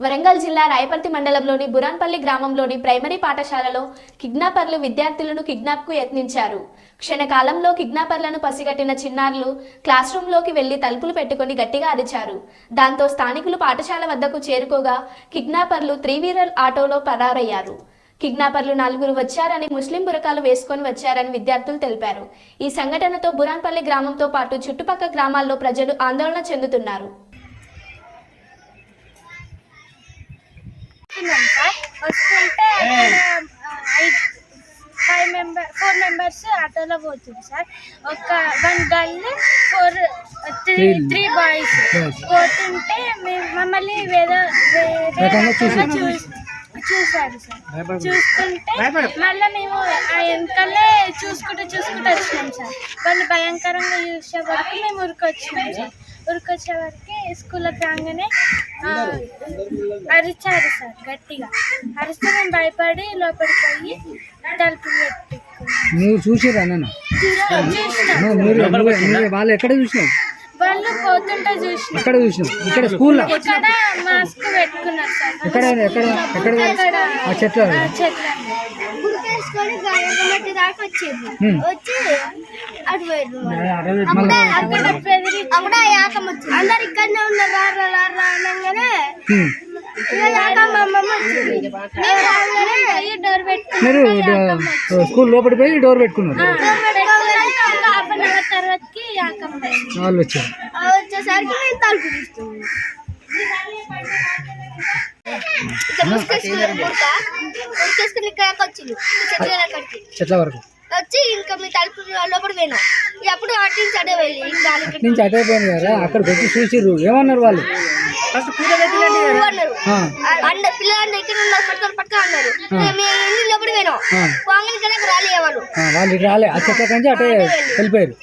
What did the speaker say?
వరంగల్ జిల్లా రాయపర్తి మండలంలోని బురాన్పల్లి గ్రామంలోని ప్రైమరీ పాఠశాలలో కిడ్నాపర్లు విద్యార్థులను కిడ్నాప్కు యత్నించారు. క్షణకాలంలో కిడ్నాపర్లను పసిగట్టిన చిన్నారులు క్లాస్ రూమ్లోకి వెళ్లి తలుపులు పెట్టుకుని గట్టిగా అరిచారు. దాంతో స్థానికులు పాఠశాల వద్దకు చేరుకోగా కిడ్నాపర్లు 3-వీలర్ ఆటోలో పరారయ్యారు. కిడ్నాపర్లు 4 వచ్చారని, ముస్లిం బురకాలు వేసుకొని వచ్చారని విద్యార్థులు తెలిపారు. ఈ సంఘటనతో బురాన్పల్లి గ్రామంతో పాటు చుట్టుపక్కల గ్రామాల్లో ప్రజలు ఆందోళన చెందుతున్నారు. వస్తుంటే అక్కడ 4 మెంబర్స్ ఆటోలో పోతుంది సార్. ఒక 1 గర్ల్ 3 బాయ్స్ పోతుంటే మమ్మల్ని చూసారు సార్. చూస్తుంటే మళ్ళీ మేము ఆ వెనకాలే చూసుకుంటూ వచ్చినాం సార్. వాళ్ళు భయంకరంగా చూసే వరకు మేము ఉరికొచ్చినాం సార్. ఉరికొచ్చే వరకు స్కూల్కి రాగానే అరిచారు సార్. గట్టిగా అరిస్తే మేము భయపడి లోపలికి పోయి తలుపు నువ్వు చూసిరా వాళ్ళు ఎక్కడ చూసినావు? వాళ్ళు పోతుంటే చూసిన. ఎక్కడ చూసినావు? ఇక్కడ స్కూల్లో ఇక్కడ మాస్క్ పెట్టుకున్నారు సార్. ఎక్కడ ఎక్కడ ఎక్కడ చెట్ల దాకా వచ్చేది. వచ్చి అటు అందరు ఇక్కడనే ఉన్నారు. అనగానే డోర్ మీరు స్కూల్ లోపలికి పోయి డోర్ పెట్టుకున్నారు. హాఫ్-అన్-అవర్ తర్వాతకి వాళ్ళు వచ్చారు. వచ్చేసరికి నేను తలుపు తీస్తున్నాను. చెట్ల వరకు వచ్చి ఇంకా మీ తలుపు లోపల పోయినా. అప్పుడు అటు నుంచి అటే అయిపోయింది కదా. అక్కడికి వచ్చి చూసిర్రు, ఏమన్నారు వాళ్ళు? అన్నారు పిల్లలు ఎక్కడ ఉన్నారు, పట్టుకొని అన్నారు. మేము ఇంటి లోపల పోయినాం. వాంగని కన్నా రాలే వాళ్ళు రాలే. ఆ చెట్ల కంచి అటే వెళ్ళిపోయారు.